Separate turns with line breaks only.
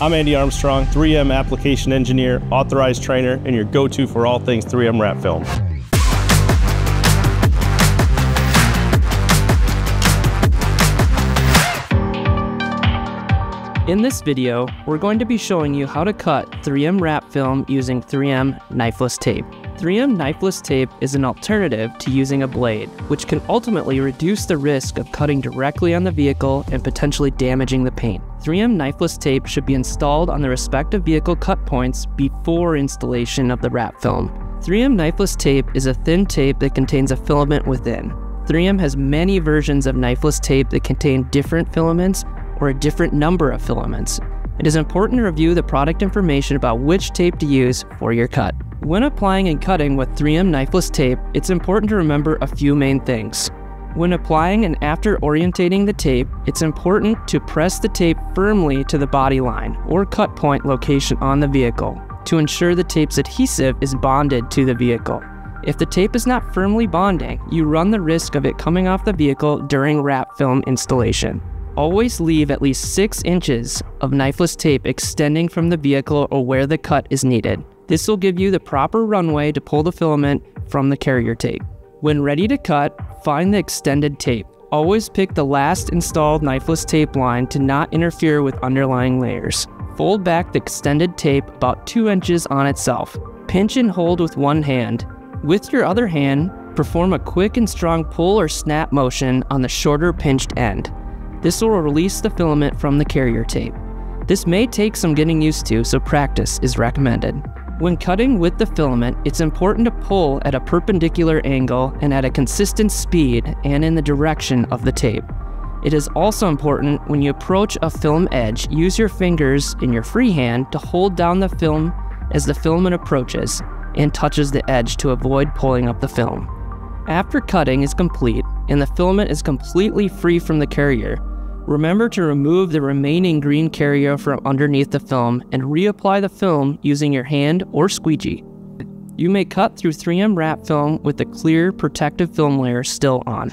I'm Andy Armstrong, 3M application engineer, authorized trainer, and your go-to for all things 3M wrap film.
In this video, we're going to be showing you how to cut 3M wrap film using 3M Knifeless tape. 3M Knifeless tape is an alternative to using a blade, which can ultimately reduce the risk of cutting directly on the vehicle and potentially damaging the paint. 3M Knifeless tape should be installed on the respective vehicle cut points before installation of the wrap film. 3M Knifeless tape is a thin tape that contains a filament within. 3M has many versions of Knifeless tape that contain different filaments or a different number of filaments. It is important to review the product information about which tape to use for your cut. When applying and cutting with 3M Knifeless tape, it's important to remember a few main things. When applying and after orientating the tape, it's important to press the tape firmly to the body line or cut point location on the vehicle to ensure the tape's adhesive is bonded to the vehicle. If the tape is not firmly bonding, you run the risk of it coming off the vehicle during wrap film installation. Always leave at least 6 inches of knifeless tape extending from the vehicle or where the cut is needed. This will give you the proper runway to pull the filament from the carrier tape. When ready to cut, find the extended tape. Always pick the last installed knifeless tape line to not interfere with underlying layers. Fold back the extended tape about 2 inches on itself. Pinch and hold with one hand. With your other hand, perform a quick and strong pull or snap motion on the shorter pinched end. This will release the filament from the carrier tape. This may take some getting used to, so practice is recommended. When cutting with the filament, it's important to pull at a perpendicular angle and at a consistent speed and in the direction of the tape. It is also important when you approach a film edge, use your fingers in your free hand to hold down the film as the filament approaches and touches the edge to avoid pulling up the film. After cutting is complete and the filament is completely free from the carrier, remember to remove the remaining green carrier from underneath the film and reapply the film using your hand or squeegee. You may cut through 3M wrap film with the clear protective film layer still on.